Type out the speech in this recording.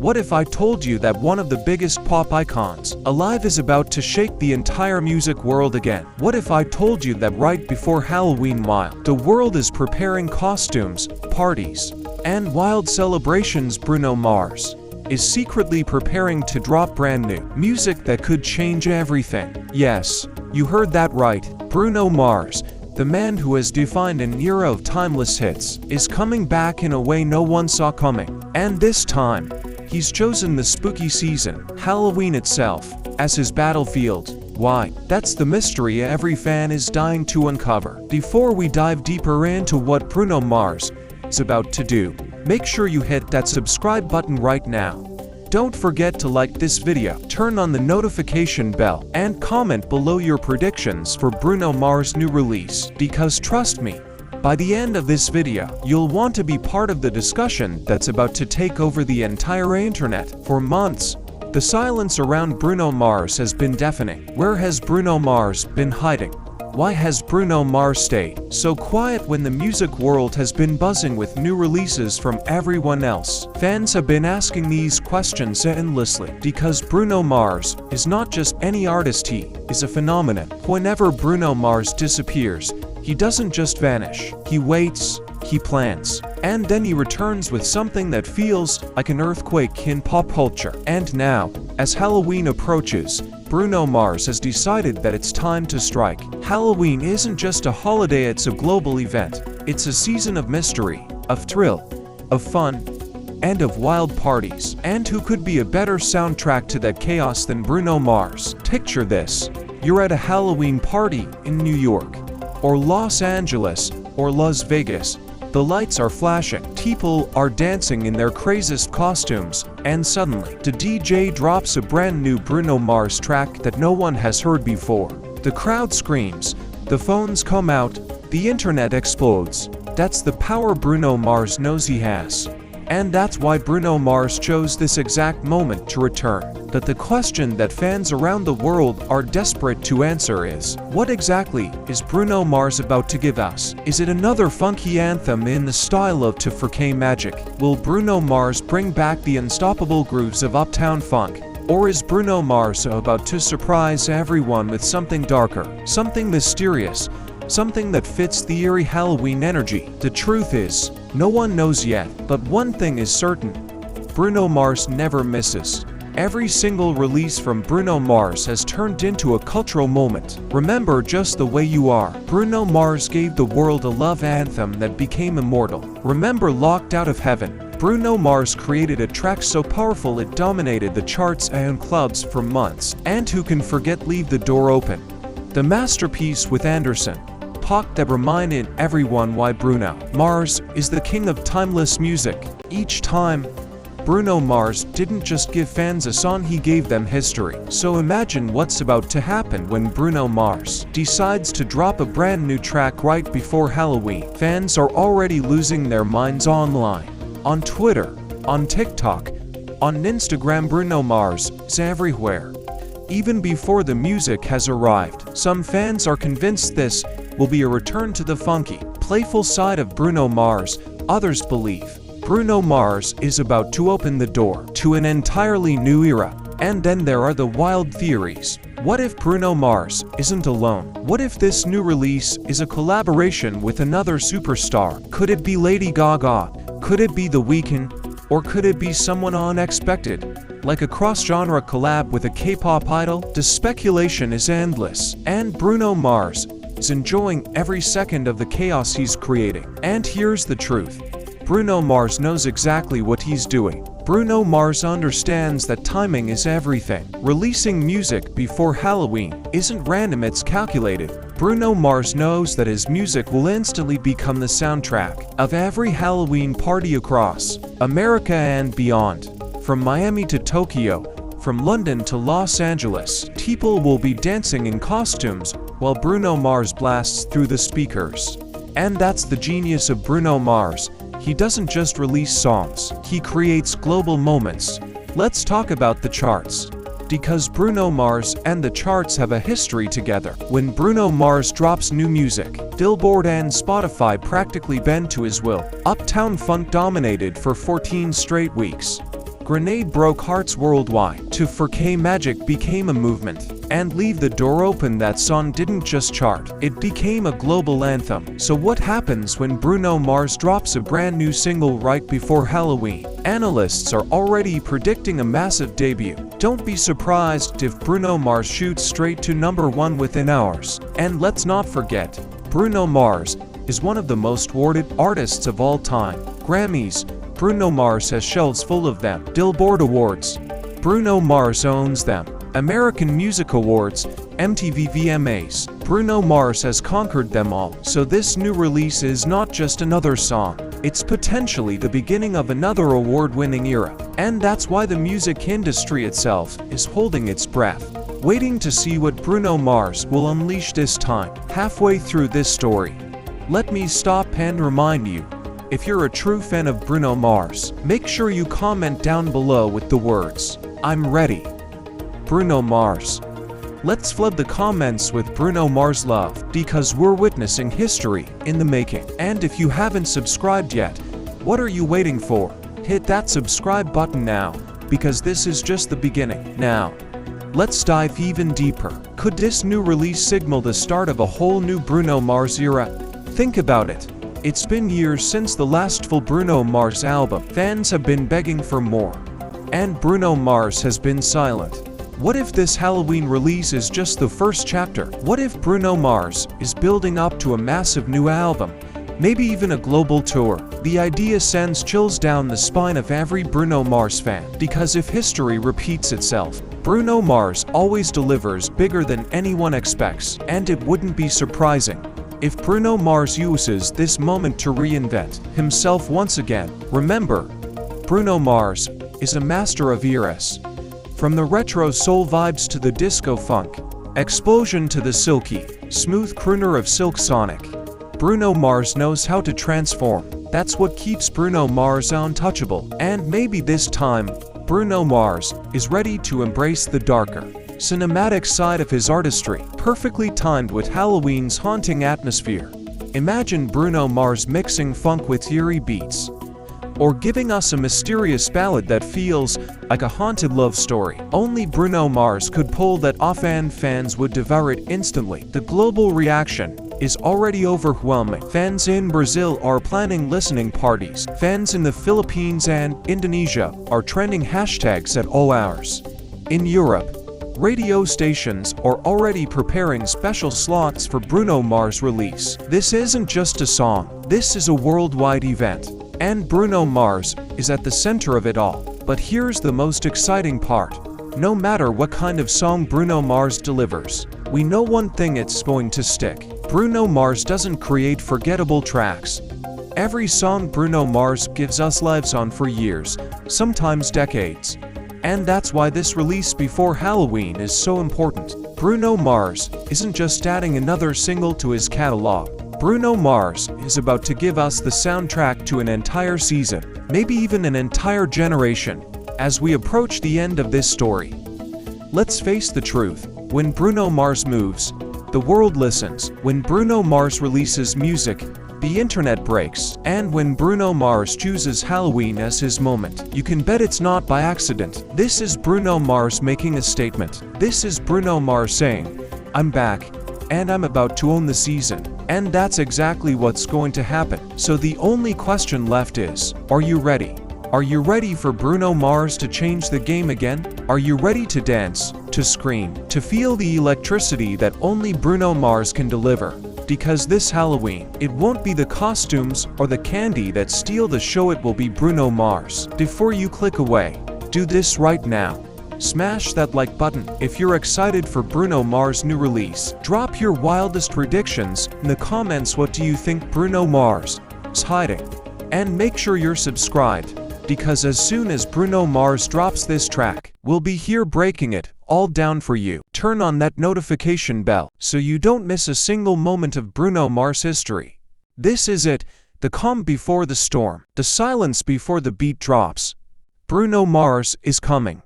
What if I told you that one of the biggest pop icons alive is about to shake the entire music world again? What if I told you that right before Halloween, while the world is preparing costumes, parties, and wild celebrations, Bruno Mars is secretly preparing to drop brand new music that could change everything? Yes, you heard that right. Bruno Mars, the man who has defined an era of timeless hits, is coming back in a way no one saw coming. And this time, he's chosen the spooky season, Halloween itself, as his battlefield. Why? That's the mystery every fan is dying to uncover. Before we dive deeper into what Bruno Mars is about to do, make sure you hit that subscribe button right now. Don't forget to like this video, turn on the notification bell, and comment below your predictions for Bruno Mars' new release. Because trust me, by the end of this video, you'll want to be part of the discussion that's about to take over the entire internet. For months, the silence around Bruno Mars has been deafening. Where has Bruno Mars been hiding? Why has Bruno Mars stayed so quiet when the music world has been buzzing with new releases from everyone else? Fans have been asking these questions endlessly because Bruno Mars is not just any artist, he is a phenomenon. Whenever Bruno Mars disappears, he doesn't just vanish. He waits, he plans, and then he returns with something that feels like an earthquake in pop culture. And now, as Halloween approaches, Bruno Mars has decided that it's time to strike. Halloween isn't just a holiday, it's a global event. It's a season of mystery, of thrill, of fun, and of wild parties. And who could be a better soundtrack to that chaos than Bruno Mars? Picture this. You're at a Halloween party in New York, or Los Angeles, or Las Vegas. The lights are flashing, people are dancing in their craziest costumes, and suddenly, the DJ drops a brand new Bruno Mars track that no one has heard before. The crowd screams, the phones come out, the internet explodes. That's the power Bruno Mars knows he has. And that's why Bruno Mars chose this exact moment to return. But the question that fans around the world are desperate to answer is, what exactly is Bruno Mars about to give us? Is it another funky anthem in the style of To Magic? Will Bruno Mars bring back the unstoppable grooves of Uptown Funk? Or is Bruno Mars about to surprise everyone with something darker, something mysterious, something that fits the eerie Halloween energy? The truth is, no one knows yet, but one thing is certain. Bruno Mars never misses. Every single release from Bruno Mars has turned into a cultural moment. Remember Just the Way You Are. Bruno Mars gave the world a love anthem that became immortal. Remember Locked Out of Heaven. Bruno Mars created a track so powerful it dominated the charts and clubs for months. And who can forget Leave the Door Open? The masterpiece with Anderson .Paak that reminded everyone why Bruno Mars is the king of timeless music. Each time, Bruno Mars didn't just give fans a song, he gave them history. So imagine what's about to happen when Bruno Mars decides to drop a brand new track right before Halloween. Fans are already losing their minds online. On Twitter, on TikTok, on Instagram, Bruno Mars is everywhere. Even before the music has arrived, some fans are convinced this will be a return to the funky, playful side of Bruno Mars. Others believe Bruno Mars is about to open the door to an entirely new era. And then there are the wild theories. What if Bruno Mars isn't alone? What if this new release is a collaboration with another superstar? Could it be Lady Gaga? Could it be The Weeknd? Or could it be someone unexpected, like a cross-genre collab with a K-pop idol? The speculation is endless, and Bruno Mars is enjoying every second of the chaos he's creating. And here's the truth. Bruno Mars knows exactly what he's doing. Bruno Mars understands that timing is everything. Releasing music before Halloween isn't random, it's calculated. Bruno Mars knows that his music will instantly become the soundtrack of every Halloween party across America and beyond. From Miami to Tokyo, from London to Los Angeles, people will be dancing in costumes while Bruno Mars blasts through the speakers. And that's the genius of Bruno Mars. He doesn't just release songs, he creates global moments. Let's talk about the charts. Because Bruno Mars and the charts have a history together. When Bruno Mars drops new music, Billboard and Spotify practically bend to his will. Uptown Funk dominated for 14 straight weeks. grenade broke hearts worldwide. To 4K Magic became a movement. And Leave the Door Open, that song didn't just chart, it became a global anthem. So what happens when Bruno Mars drops a brand new single right before Halloween? Analysts are already predicting a massive debut. Don't be surprised if Bruno Mars shoots straight to #1 within hours. And let's not forget, Bruno Mars is one of the most awarded artists of all time. Grammys, Bruno Mars has shelves full of them. Billboard Awards, Bruno Mars owns them. American Music Awards, MTV VMAs, Bruno Mars has conquered them all. So this new release is not just another song, it's potentially the beginning of another award-winning era. And that's why the music industry itself is holding its breath, waiting to see what Bruno Mars will unleash this time. Halfway through this story, let me stop and remind you, if you're a true fan of Bruno Mars, make sure you comment down below with the words, "I'm ready." Bruno Mars. Let's flood the comments with Bruno Mars love, because we're witnessing history in the making. And if you haven't subscribed yet, what are you waiting for? Hit that subscribe button now, because this is just the beginning. Now, let's dive even deeper. Could this new release signal the start of a whole new Bruno Mars era? Think about it. It's been years since the last full Bruno Mars album. Fans have been begging for more, and Bruno Mars has been silent. What if this Halloween release is just the first chapter? What if Bruno Mars is building up to a massive new album, maybe even a global tour? The idea sends chills down the spine of every Bruno Mars fan, because if history repeats itself, Bruno Mars always delivers bigger than anyone expects. And it wouldn't be surprising if Bruno Mars uses this moment to reinvent himself once again. Remember, Bruno Mars is a master of eras. From the retro soul vibes to the disco funk, explosion to the silky, smooth crooner of Silk Sonic, Bruno Mars knows how to transform. That's what keeps Bruno Mars untouchable. And maybe this time, Bruno Mars is ready to embrace the darker, cinematic side of his artistry, perfectly timed with Halloween's haunting atmosphere. Imagine Bruno Mars mixing funk with eerie beats, or giving us a mysterious ballad that feels like a haunted love story. Only Bruno Mars could pull that off, and fans would devour it instantly. The global reaction is already overwhelming. Fans in Brazil are planning listening parties. Fans in the Philippines and Indonesia are trending hashtags at all hours. In Europe, radio stations are already preparing special slots for Bruno Mars' release. This isn't just a song, this is a worldwide event. And Bruno Mars is at the center of it all. But here's the most exciting part. No matter what kind of song Bruno Mars delivers, we know one thing: it's going to stick. Bruno Mars doesn't create forgettable tracks. Every song Bruno Mars gives us lives on for years, sometimes decades. And that's why this release before Halloween is so important. Bruno Mars isn't just adding another single to his catalog. Bruno Mars is about to give us the soundtrack to an entire season, maybe even an entire generation. As we approach the end of this story, let's face the truth. When Bruno Mars moves, the world listens. When Bruno Mars releases music, the internet breaks. And when Bruno Mars chooses Halloween as his moment, you can bet it's not by accident. This is Bruno Mars making a statement. This is Bruno Mars saying, "I'm back, and I'm about to own the season." And that's exactly what's going to happen. So the only question left is, are you ready? Are you ready for Bruno Mars to change the game again? Are you ready to dance, to scream, to feel the electricity that only Bruno Mars can deliver? Because this Halloween, it won't be the costumes or the candy that steal the show, it will be Bruno Mars. Before you click away, do this right now. Smash that like button. If you're excited for Bruno Mars' new release, drop your wildest predictions in the comments. What do you think Bruno Mars is hiding? And make sure you're subscribed, because as soon as Bruno Mars drops this track, we'll be here breaking it all down for you. Turn on that notification bell so you don't miss a single moment of Bruno Mars history. This is it, the calm before the storm, the silence before the beat drops. Bruno Mars is coming.